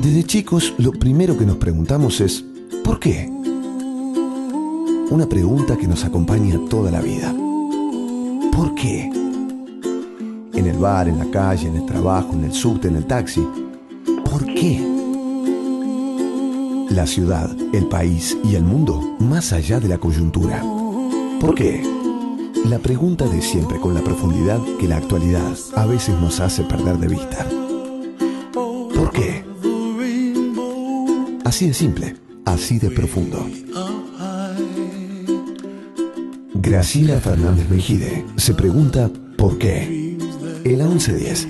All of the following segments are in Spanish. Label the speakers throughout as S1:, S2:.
S1: Desde chicos, lo primero que nos preguntamos es ¿por qué? Una pregunta que nos acompaña toda la vida. ¿Por qué? En el bar, en la calle, en el trabajo, en el subte, en el taxi. ¿Por qué? La ciudad, el país y el mundo, más allá de la coyuntura. ¿Por qué? La pregunta de siempre con la profundidad que la actualidad a veces nos hace perder de vista. ¿Por qué? Así de simple, así de profundo. Graciela Fernández Mejide se pregunta ¿por qué? El 1110.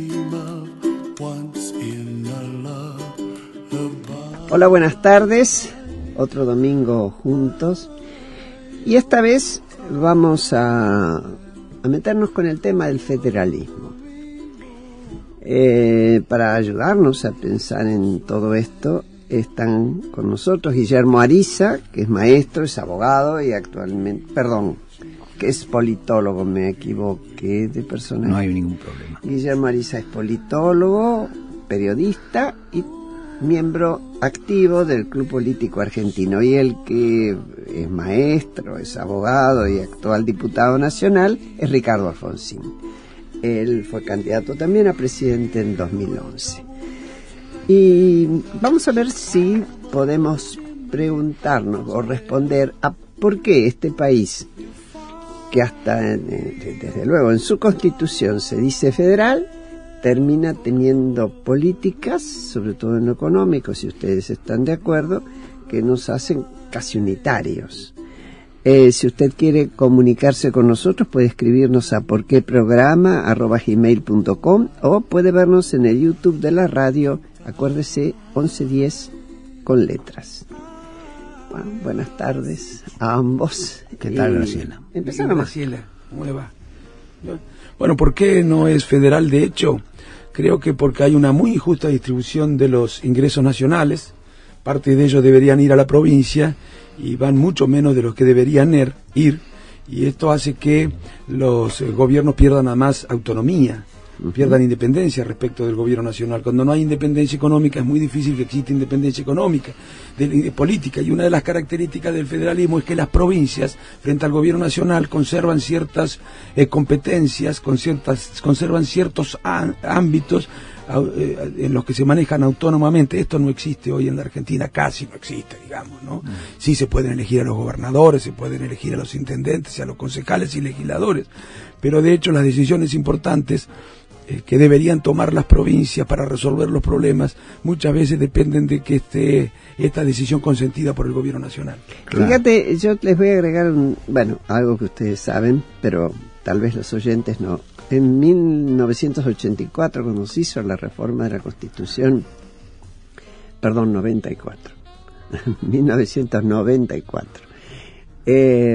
S2: Hola, buenas tardes. Otro domingo juntos. Y esta vez vamos a meternos con el tema del federalismo. Para ayudarnos a pensar en todo esto, están con nosotros Guillermo Ariza, que es maestro, es abogado y actualmente, que es politólogo, me equivoqué de personaje.
S3: No hay ningún problema.
S2: Guillermo Ariza es politólogo, periodista y miembro activo del Club Político Argentino. Y el que es maestro, es abogado y actual diputado nacional es Ricardo Alfonsín. Él fue candidato también a presidente en 2011. Y vamos a ver si podemos preguntarnos o responder a por qué este país, que hasta desde luego en su constitución se dice federal, termina teniendo políticas, sobre todo en lo económico, si ustedes están de acuerdo, que nos hacen casi unitarios. Si usted quiere comunicarse con nosotros, puede escribirnos a porqueprograma@gmail.com o puede vernos en el YouTube de la radio. Acuérdese, 1110 con letras. Bueno, buenas tardes a ambos.
S3: ¿Qué tal, Graciela?
S2: Empezamos.
S4: Graciela, ¿cómo le va? Bueno, ¿por qué no es federal? De hecho, creo que porque hay una muy injusta distribución de los ingresos nacionales. Parte de ellos deberían ir a la provincia y van mucho menos de los que deberían ir. Y esto hace que los gobiernos pierdan además autonomía, pierdan independencia respecto del gobierno nacional. Cuando no hay independencia económica es muy difícil que exista independencia económica, de política, y una de las características del federalismo es que las provincias frente al gobierno nacional conservan ciertas competencias, conservan ciertos ámbitos en los que se manejan autónomamente. Esto no existe hoy en la Argentina, casi no existe, digamos, ¿no? Sí se pueden elegir a los gobernadores, se pueden elegir a los intendentes, a los concejales y legisladores, pero de hecho las decisiones importantes que deberían tomar las provincias para resolver los problemas muchas veces dependen de que esté esta decisión consentida por el gobierno nacional.
S2: Claro. Fíjate, yo les voy a agregar algo que ustedes saben, pero tal vez los oyentes no. En 1984, cuando se hizo la reforma de la Constitución, 1994,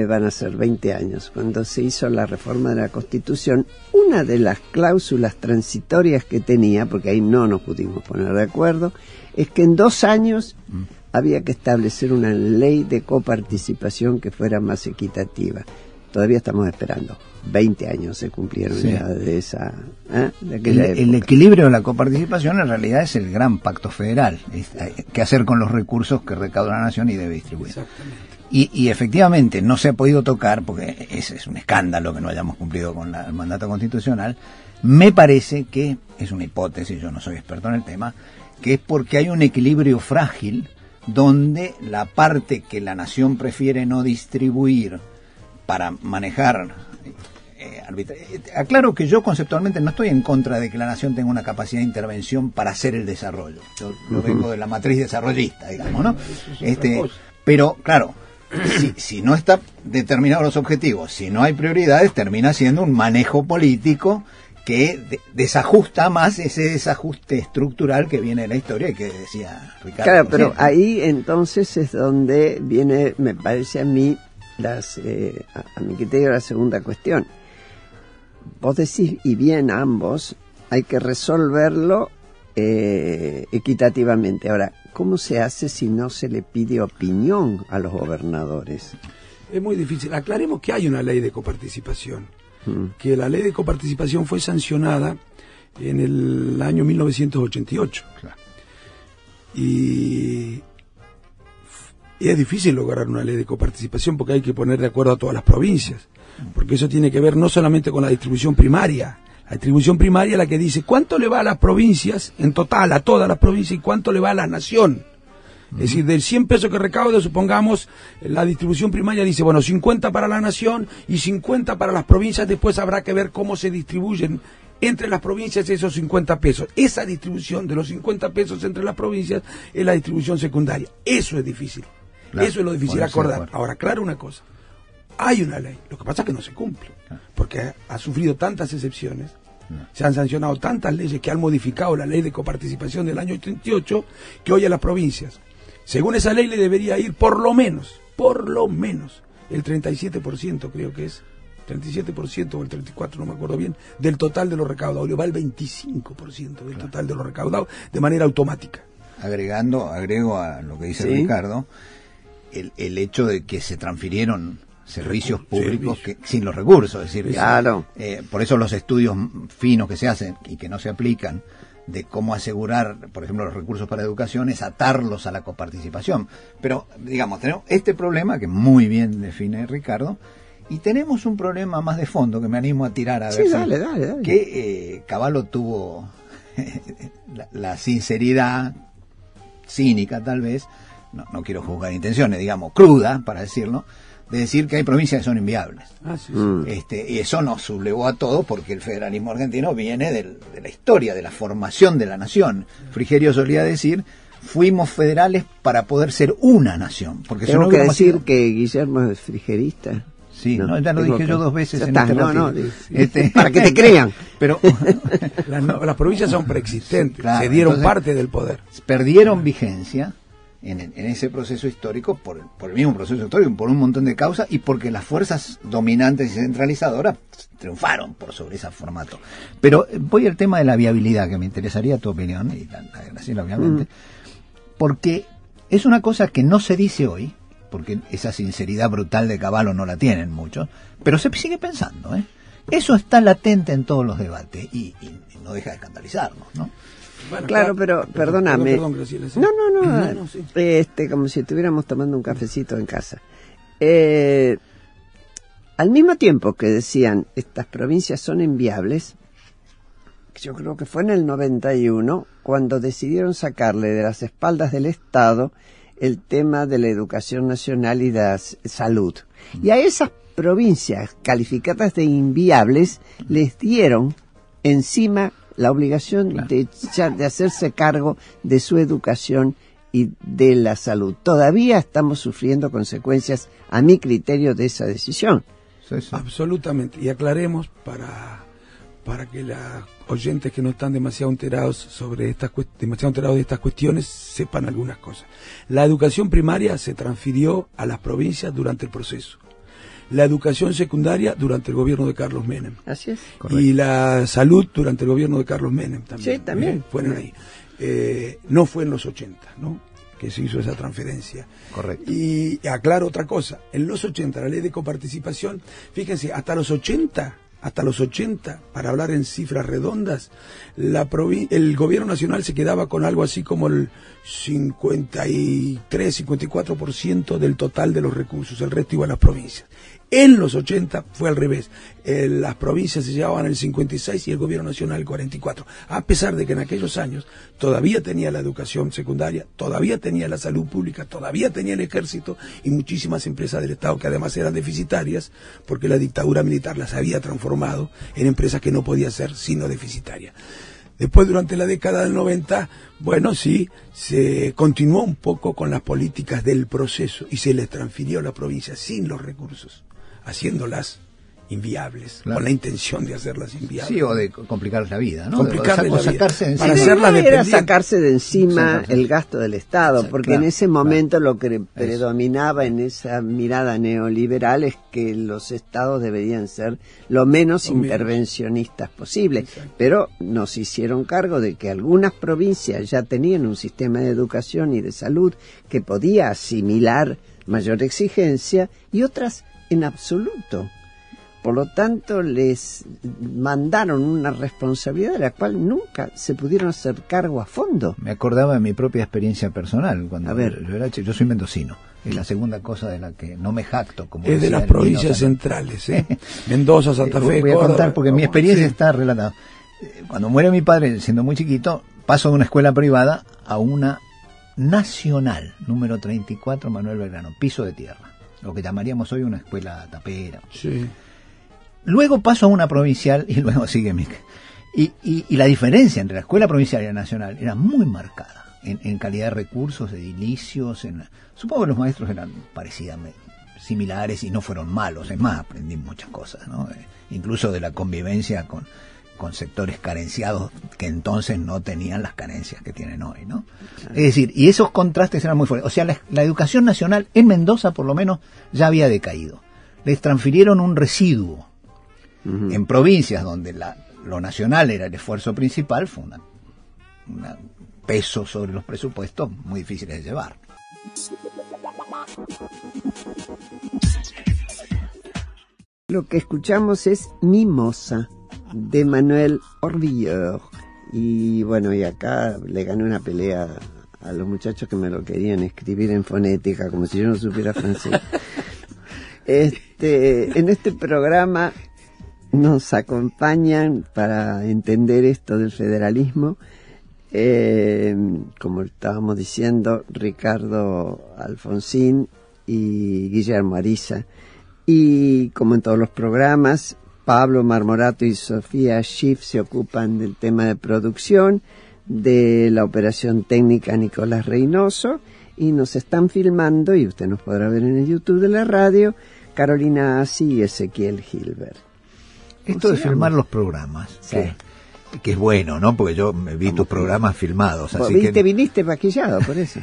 S2: van a ser 20 años, cuando se hizo la reforma de la Constitución, una de las cláusulas transitorias que tenía, porque ahí no nos pudimos poner de acuerdo, es que en 2 años había que establecer una ley de coparticipación que fuera más equitativa. Todavía estamos esperando. 20 años se cumplieron ya de esa... de aquella época.
S3: El equilibrio de la coparticipación en realidad es el gran pacto federal. ¿Qué hacer con los recursos que recauda la nación y debe distribuir?
S4: Exactamente.
S3: Y efectivamente no se ha podido tocar, porque es un escándalo que no hayamos cumplido con el mandato constitucional. Me parece que, es una hipótesis, yo no soy experto en el tema, que es porque hay un equilibrio frágil donde la parte que la nación prefiere no distribuir para manejar... aclaro que yo conceptualmente no estoy en contra de que la nación tenga una capacidad de intervención para hacer el desarrollo. Yo vengo de la matriz desarrollista, digamos, ¿no? Pero, claro, si no está determinados los objetivos, si no hay prioridades, termina siendo un manejo político que desajusta más ese desajuste estructural que viene de la historia y que decía Ricardo.
S2: Claro, pero ahí entonces es donde viene, me parece a mí, a mi criterio, la segunda cuestión. Vos decís, y bien ambos, hay que resolverlo equitativamente. Ahora, ¿cómo se hace si no se le pide opinión a los gobernadores?
S4: Es muy difícil. Aclaremos que hay una ley de coparticipación, que la ley de coparticipación fue sancionada en el año 1988.
S3: Claro.
S4: Y es difícil lograr una ley de coparticipación porque hay que poner de acuerdo a todas las provincias, porque eso tiene que ver no solamente con la distribución primaria. La distribución primaria es la que dice cuánto le va a las provincias, en total, a todas las provincias, y cuánto le va a la nación. Es decir, del 100 pesos que recaude, supongamos, la distribución primaria dice, bueno, 50 para la nación y 50 para las provincias, después habrá que ver cómo se distribuyen entre las provincias esos 50 pesos. Esa distribución de los 50 pesos entre las provincias es la distribución secundaria. Eso es difícil.
S3: Claro,
S4: eso es lo difícil acordar. Ahora, claro una cosa, hay una ley, lo que pasa es que no se cumple, porque ha sufrido tantas excepciones. Se han sancionado tantas leyes que han modificado la ley de coparticipación del año 88 que hoy a las provincias, según esa ley, le debería ir por lo menos, el 37%, creo que es, 37% o el 34%, no me acuerdo bien, del total de lo recaudado. Le va el 25% del total de lo recaudado de manera automática.
S3: Agrego a lo que dice Ricardo, el hecho de que se transfirieron servicios públicos sin los recursos, es decir,
S2: claro.
S3: Por eso los estudios finos que se hacen y que no se aplican de cómo asegurar, por ejemplo, los recursos para educación, es atarlos a la coparticipación. Pero, digamos, tenemos este problema que muy bien define Ricardo, y tenemos un problema más de fondo que me animo a tirar a ver
S2: dale.
S3: que Cavallo tuvo la sinceridad cínica, tal vez, no quiero juzgar intenciones, digamos, cruda, para decirlo, de decir que hay provincias que son inviables. Y eso nos sublevó a todos porque el federalismo argentino viene de la historia, de la formación de la nación. Frigerio solía decir, fuimos federales para poder ser una nación. Porque
S2: tengo que decir que Guillermo es frigerista.
S3: Sí, ya lo dije yo 2 veces en
S2: para que te crean.
S3: Pero
S4: las provincias son preexistentes, claro, se dieron parte del poder.
S3: Perdieron vigencia en ese proceso histórico, por el mismo proceso histórico, por un montón de causas, y porque las fuerzas dominantes y centralizadoras triunfaron por sobre ese formato. Pero voy al tema de la viabilidad, que me interesaría tu opinión, y la de Graciela, obviamente, porque es una cosa que no se dice hoy, porque esa sinceridad brutal de Cavallo no la tienen muchos, pero se sigue pensando, Eso está latente en todos los debates, y no deja de escandalizarnos, ¿no?
S2: Bueno, claro, pero perdóname.
S4: Perdón, Graciela, sí.
S2: No, sí. Como si estuviéramos tomando un cafecito en casa. Al mismo tiempo que decían, estas provincias son inviables, yo creo que fue en el 91, cuando decidieron sacarle de las espaldas del Estado el tema de la educación nacional y de la salud. Y a esas provincias calificadas de inviables les dieron encima la obligación de hacerse cargo de su educación y de la salud. Todavía estamos sufriendo consecuencias, a mi criterio, de esa decisión.
S4: Sí. Absolutamente. Y aclaremos para que los oyentes que no están demasiado enterados de estas cuestiones sepan algunas cosas. La educación primaria se transfirió a las provincias durante el proceso. La educación secundaria durante el gobierno de Carlos Menem.
S2: Así es.
S4: Correcto. Y la salud durante el gobierno de Carlos Menem también.
S2: Sí, también.
S4: Fueron ahí. No fue en los 80, ¿no?, que se hizo esa transferencia.
S3: Correcto.
S4: Y aclaro otra cosa. En los 80, la ley de coparticipación, fíjense, hasta los 80, para hablar en cifras redondas, el gobierno nacional se quedaba con algo así como el 53-54% del total de los recursos, el resto iba a las provincias. En los 80 fue al revés, las provincias se llevaban el 56 y el gobierno nacional el 44, a pesar de que en aquellos años todavía tenía la educación secundaria, todavía tenía la salud pública, todavía tenía el ejército y muchísimas empresas del Estado que además eran deficitarias, porque la dictadura militar las había transformado en empresas que no podían ser sino deficitarias. Después, durante la década del 90, bueno, sí, se continuó un poco con las políticas del proceso y se les transfirió a la provincia sin los recursos, haciéndolas inviables, claro, con la intención de hacerlas inviables.
S3: Sí, o de complicarles la vida, ¿no?
S4: Complicarles la
S3: sacarse
S4: vida.
S3: Para
S2: hacerlas era sacarse de encima el gasto del Estado, porque claro, en ese momento lo que predominaba en esa mirada neoliberal es que los Estados deberían ser lo menos intervencionistas posible. Exacto. Pero nos hicieron cargo de que algunas provincias ya tenían un sistema de educación y de salud que podía asimilar mayor exigencia y otras en absoluto. Por lo tanto, les mandaron una responsabilidad de la cual nunca se pudieron hacer cargo a fondo.
S3: Me acordaba de mi propia experiencia personal. Cuando
S2: A ver.
S3: yo soy mendocino. Es la segunda cosa de la que no me jacto. Como
S4: Es de
S3: decía
S4: las
S3: el
S4: provincias
S3: Nino,
S4: centrales, ¿eh? Mendoza, Santa Fe,
S3: voy a
S4: Córdoba.
S3: contar porque mi experiencia
S4: Sí.
S3: está relatada. Cuando muere mi padre, siendo muy chiquito, paso de una escuela privada a una nacional, número 34, Manuel Belgrano, piso de tierra. Lo que llamaríamos hoy una escuela tapera.
S4: Sí.
S3: Luego paso a una provincial y luego sigue mi... Y la diferencia entre la escuela provincial y la nacional era muy marcada en calidad de recursos, de edilicios. Supongo que los maestros eran parecidas, similares y no fueron malos. Es más, aprendí muchas cosas, ¿no? Incluso de la convivencia con sectores carenciados que entonces no tenían las carencias que tienen hoy, ¿no? Es decir, y esos contrastes eran muy fuertes. O sea, la educación nacional en Mendoza, por lo menos, ya había decaído. Les transfirieron un residuo. En provincias donde lo nacional era el esfuerzo principal, fue un peso sobre los presupuestos muy difíciles de llevar.
S2: Lo que escuchamos es Mimosa, de Manuel Orvilleur. Y bueno, y acá le gané una pelea a los muchachos que me lo querían escribir en fonética, como si yo no supiera francés. En este programa nos acompañan para entender esto del federalismo, como estábamos diciendo, Ricardo Alfonsín y Guillermo Ariza. Y como en todos los programas, Pablo Marmorato y Sofía Schiff se ocupan del tema de producción, de la operación técnica Nicolás Reynoso, y nos están filmando, y usted nos podrá ver en el YouTube de la radio, Carolina Asi y Ezequiel Gilbert.
S3: Esto de filmar los programas,
S2: Sí.
S3: que es bueno, ¿no? Porque yo me vi tus programas filmados, así
S2: ¿Viste? Viniste maquillado, por eso.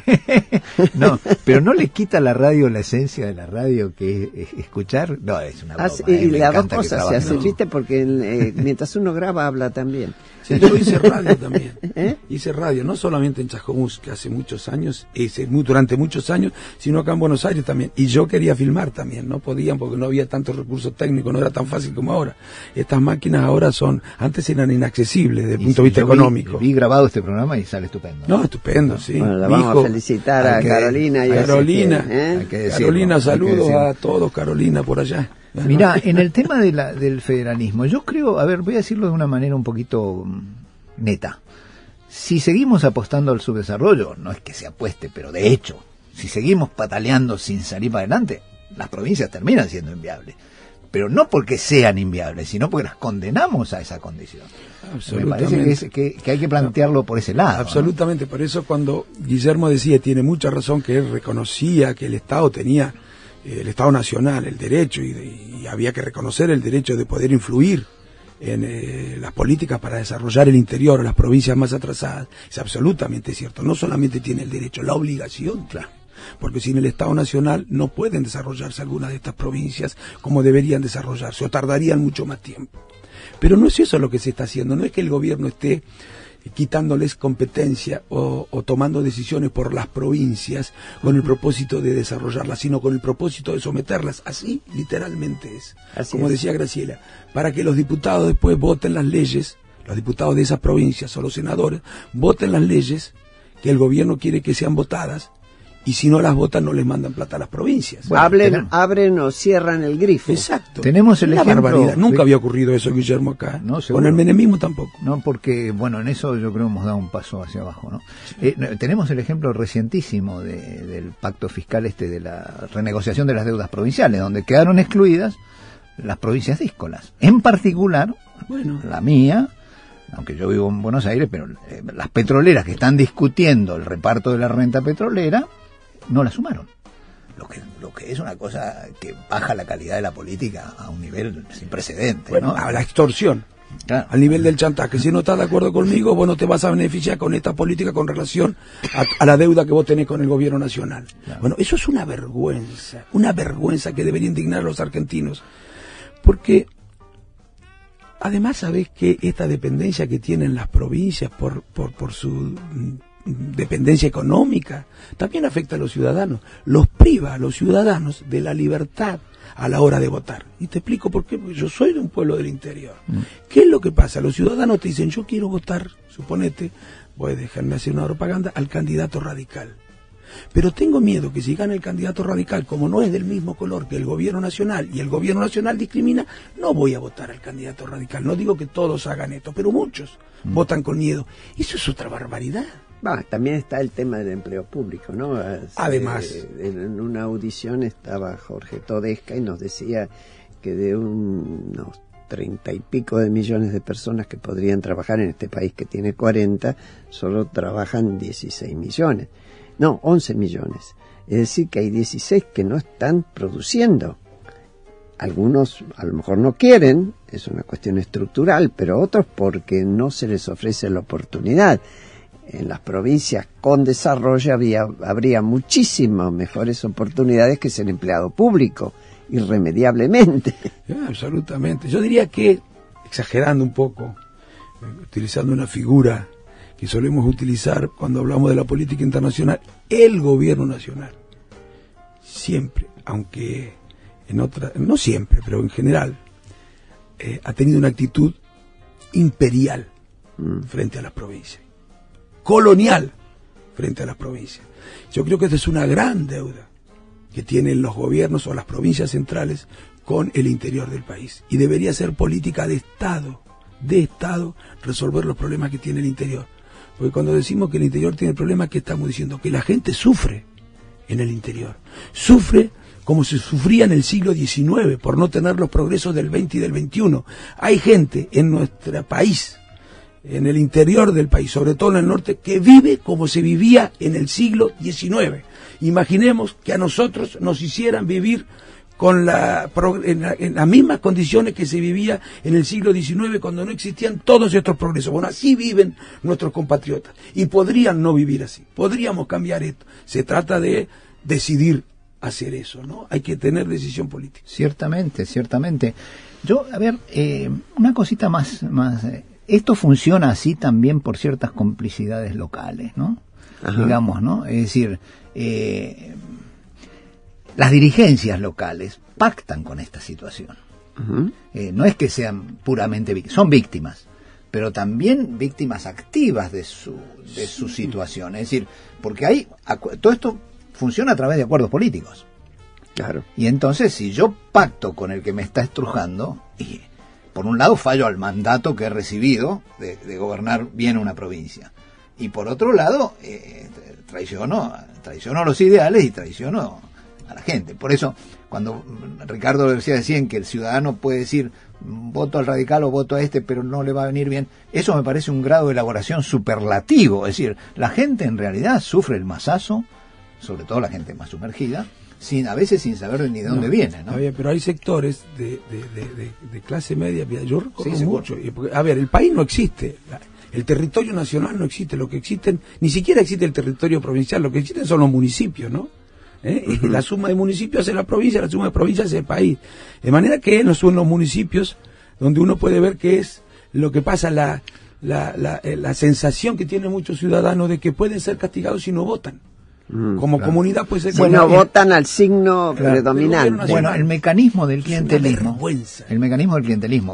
S3: No, pero no le quita a la radio la esencia de la radio, que es escuchar. No, es una broma.
S2: Y
S3: me
S2: las dos
S3: encanta que
S2: cosas se
S3: trabajes.
S2: hacen, ¿viste? Porque mientras uno graba, habla también.
S4: Sí, yo hice radio también.
S2: ¿Eh?
S4: Hice radio, no solamente en Chascomús, que hace muchos años, durante muchos años, sino acá en Buenos Aires también. Y yo quería filmar también, no podían porque no había tantos recursos técnicos, no era tan fácil como ahora. Estas máquinas ahora antes eran inaccesibles desde el punto de vista económico.
S3: Vi grabado este programa y sale estupendo.
S4: No, estupendo, sí.
S2: Bueno, la
S4: Mi
S2: vamos
S4: hijo,
S2: a felicitar a Carolina y a
S4: Carolina,
S2: Ezequiel, ¿eh?
S3: Hay que decirlo,
S4: Carolina,
S3: hay que
S4: saludos
S3: decirlo.
S4: a todos, Carolina, por allá.
S3: Mirá, en el tema del federalismo, yo creo, a ver, voy a decirlo de una manera un poquito neta. Si seguimos apostando al subdesarrollo, no es que se apueste, pero de hecho, si seguimos pataleando sin salir para adelante, las provincias terminan siendo inviables. Pero no porque sean inviables, sino porque las condenamos a esa condición. Me parece que hay que plantearlo por ese lado.
S4: Absolutamente, ¿no? Por eso cuando Guillermo decía, tiene mucha razón, que él reconocía que el Estado tenía, el Estado Nacional, el derecho, y había que reconocer el derecho de poder influir en las políticas para desarrollar el interior, las provincias más atrasadas. Es absolutamente cierto. No solamente tiene el derecho, la obligación, claro. Porque sin el Estado Nacional no pueden desarrollarse algunas de estas provincias como deberían desarrollarse, o tardarían mucho más tiempo. Pero no es eso lo que se está haciendo, no es que el gobierno esté quitándoles competencia o tomando decisiones por las provincias con el propósito de desarrollarlas, sino con el propósito de someterlas. Así literalmente es.
S2: Así
S4: como
S2: es.
S4: decía Graciela, para que los diputados después voten las leyes, los diputados de esas provincias o los senadores voten las leyes que el gobierno quiere que sean votadas, y si no las votan no les mandan plata a las provincias.
S3: Bueno,
S2: abren o cierran el grifo.
S4: Exacto.
S3: Tenemos el
S4: Una
S3: ejemplo.
S4: barbaridad. Nunca había ocurrido eso, Guillermo, acá.
S3: No, seguro.
S4: Con el menemismo tampoco.
S3: No, porque, bueno, en eso yo creo que hemos dado un paso hacia abajo, ¿no? Tenemos el ejemplo recientísimo del pacto fiscal de la renegociación de las deudas provinciales, donde quedaron excluidas las provincias díscolas. En particular,
S4: Bueno.
S3: la mía, aunque yo vivo en Buenos Aires, pero las petroleras que están discutiendo el reparto de la renta petrolera, no la sumaron. Lo que es una cosa que baja la calidad de la política a un nivel sin precedentes,
S4: Bueno,
S3: ¿no?
S4: a la extorsión,
S3: Claro.
S4: al nivel del chantaje. Si no estás de acuerdo conmigo, vos no te vas a beneficiar con esta política con relación a la deuda que vos tenés con el gobierno nacional.
S3: Claro.
S4: Bueno, eso es una vergüenza que debería indignar a los argentinos. Porque además sabés que esta dependencia que tienen las provincias por su dependencia económica también afecta a los ciudadanos, los priva a los ciudadanos de la libertad a la hora de votar. Y te explico por qué, porque yo soy de un pueblo del interior. ¿Qué es lo que pasa? Los ciudadanos te dicen, yo quiero votar, suponete, voy a dejarme hacer una propaganda, al candidato radical. Pero tengo miedo que si gana el candidato radical, como no es del mismo color que el gobierno nacional, y el gobierno nacional discrimina, no voy a votar al candidato radical. No digo que todos hagan esto, pero muchos votan con miedo. Eso es otra barbaridad.
S2: También está el tema del empleo público, ¿no?
S4: Además.
S2: En una audición estaba Jorge Todesca y nos decía que de unos 30 y pico de millones de personas que podrían trabajar en este país que tiene 40, solo trabajan 16 millones. No, 11 millones. Es decir, que hay 16 que no están produciendo. Algunos a lo mejor no quieren, es una cuestión estructural, pero otros porque no se les ofrece la oportunidad. En las provincias con desarrollo habría muchísimas mejores oportunidades que ser empleado público, irremediablemente.
S4: Absolutamente. Yo diría que, exagerando un poco, utilizando una figura que solemos utilizar cuando hablamos de la política internacional, el gobierno nacional siempre, aunque en otra, no siempre, pero en general, ha tenido una actitud imperial frente a las provincias, colonial frente a las provincias. Yo creo que esta es una gran deuda que tienen los gobiernos o las provincias centrales con el interior del país, y debería ser política de Estado resolver los problemas que tiene el interior. Porque cuando decimos que el interior tiene problemas, ¿qué estamos diciendo? Que la gente sufre en el interior. Sufre como se sufría en el siglo XIX por no tener los progresos del 20 y del 21. Hay gente en nuestro país, en el interior del país, sobre todo en el norte, que vive como se vivía en el siglo XIX. Imaginemos que a nosotros nos hicieran vivir en las mismas condiciones que se vivía en el siglo XIX, cuando no existían todos estos progresos. Bueno, así viven nuestros compatriotas, y podrían no vivir así, podríamos cambiar esto. Se trata de decidir hacer eso, ¿no? Hay que tener decisión política.
S3: Ciertamente. Yo, a ver, una cosita más, esto funciona así también por ciertas complicidades locales, ¿no? Ajá. Digamos, ¿no? Es decir, las dirigencias locales pactan con esta situación. Uh-huh. No es que sean puramente víctimas, son víctimas, pero también víctimas activas de su situación. Es decir, porque todo esto funciona a través de acuerdos políticos.
S2: Claro.
S3: Y entonces, si yo pacto con el que me está estrujando, y por un lado fallo al mandato que he recibido de gobernar bien una provincia, y por otro lado traiciono los ideales y traiciono a la gente. Por eso, cuando Ricardo García decía que el ciudadano puede decir voto al radical o voto a este, pero no le va a venir bien, eso me parece un grado de elaboración superlativo. Es decir, la gente en realidad sufre el masazo, sobre todo la gente más sumergida, a veces sin saber ni de dónde viene, ¿no?
S4: Pero hay sectores de clase media, yo recorro mucho. A ver, el país no existe, el territorio nacional no existe, lo que existen, ni siquiera existe el territorio provincial, lo que existen son los municipios, ¿no? Uh-huh. La suma de municipios hace la provincia, la suma de provincias hace el país. De manera que son los municipios donde uno puede ver qué es lo que pasa, la sensación que tienen muchos ciudadanos de que pueden ser castigados si no votan. Como comunidad puede ser...
S2: Bueno, votan al signo predominante.
S3: Bueno, el mecanismo del clientelismo,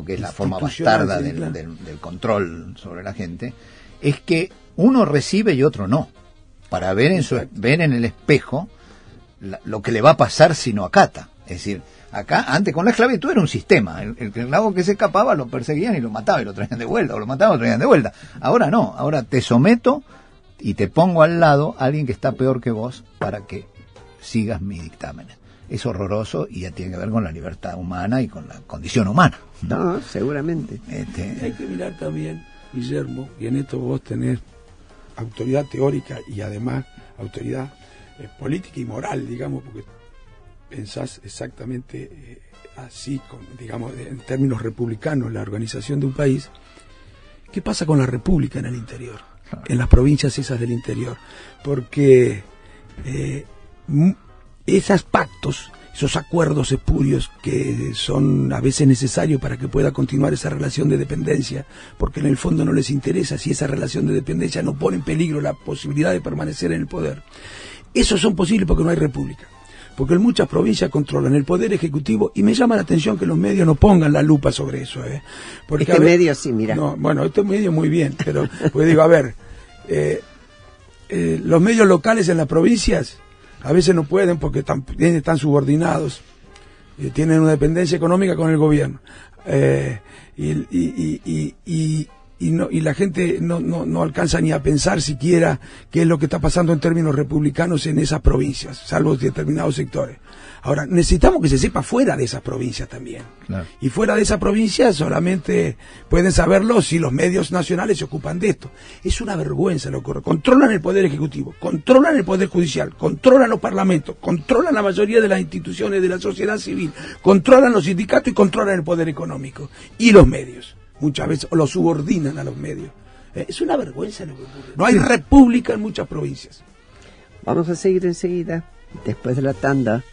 S3: que es la forma bastarda del control sobre la gente, es que uno recibe y otro no, para ver en el espejo lo que le va a pasar si no acata. Es decir, acá, antes con la esclavitud era un sistema, el esclavo que se escapaba lo perseguían y lo mataban y lo traían de vuelta, o lo mataban y lo traían de vuelta. Ahora no, ahora te someto y te pongo al lado a alguien que está peor que vos para que sigas mis dictámenes. Es horroroso y ya tiene que ver con la libertad humana y con la condición humana.
S2: No, seguramente.
S4: Hay que mirar también, Guillermo, y en esto vos tenés autoridad teórica y además autoridad política y moral, digamos, porque pensás exactamente así, digamos, en términos republicanos, la organización de un país. ¿Qué pasa con la república en el interior? En las provincias esas del interior, porque esos pactos, esos acuerdos espurios que son a veces necesarios para que pueda continuar esa relación de dependencia, porque en el fondo no les interesa si esa relación de dependencia no pone en peligro la posibilidad de permanecer en el poder. Esos son posibles porque no hay república. porque en muchas provincias controlan el poder ejecutivo, y me llama la atención que los medios no pongan la lupa sobre eso, porque
S2: este medio sí, mira.
S4: No, bueno, este medio muy bien, pero pues digo, a ver, los medios locales en las provincias a veces no pueden porque están subordinados, tienen una dependencia económica con el gobierno, y la gente no alcanza ni a pensar siquiera qué es lo que está pasando en términos republicanos en esas provincias, salvo determinados sectores. Ahora, necesitamos que se sepa fuera de esas provincias también. Claro. Y fuera de esas provincias solamente pueden saberlo si los medios nacionales se ocupan de esto. Es una vergüenza lo que ocurre. Controlan el poder ejecutivo, controlan el poder judicial, controlan los parlamentos, controlan la mayoría de las instituciones de la sociedad civil, controlan los sindicatos y controlan el poder económico. Y los medios, muchas veces, los subordinan a los medios. Es una vergüenza lo que ocurre. No hay república en muchas provincias.
S2: Vamos a seguir enseguida, después de la tanda.